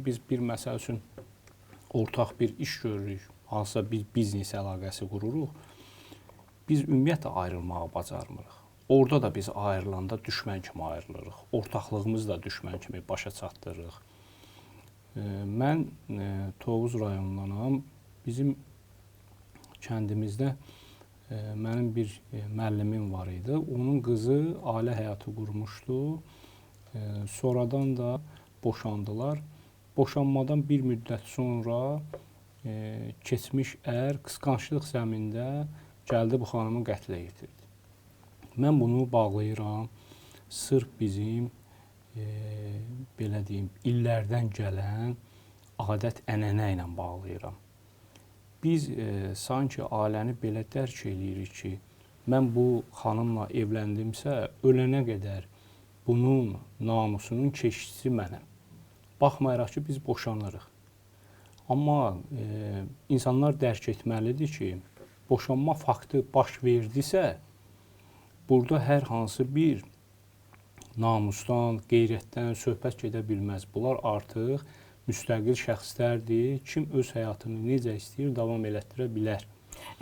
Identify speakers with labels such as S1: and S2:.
S1: Biz bir məsəl üçün ortaq bir iş görürük, hansısa bir biznes əlaqəsi qururuq. Biz ümumiyyətlə ayrılmağı bacarmırıq. Orada da biz ayrılanda düşmən kimi ayrılırıq. Ortaqlığımızı da düşmən kimi başa çatdırırıq. Mən Tovuz rayonundanam. Bizim kəndimizdə mənim bir müəllimim var idi. Onun qızı ailə həyatı qurmuşdu. Sonradan da boşandılar. Boşanmadan bir müddət sonra keçmiş ər qısqanclıq zəmində gəldi bu xanımı qətlə yetirdi. Mən bunu bağlayıram sırf bizim belə deyim, illərdən gələn adət-ənənə ilə bağlayıram. Biz sanki ailəni belə dərk eləyirik ki, mən bu xanımla evləndimsə, ölənə qədər bunun namusunun keşişçisi mənəm. Baxmayaraq ki, biz boşanırıq. Amma insanlar dərk etməlidir ki, boşanma faktı baş verdisə, burada hər hansı bir namusdan, qeyrətdən söhbət gedə bilməz. Bunlar artıq müstəqil şəxslərdir. Kim öz həyatını necə istəyir davam elətdirə bilər.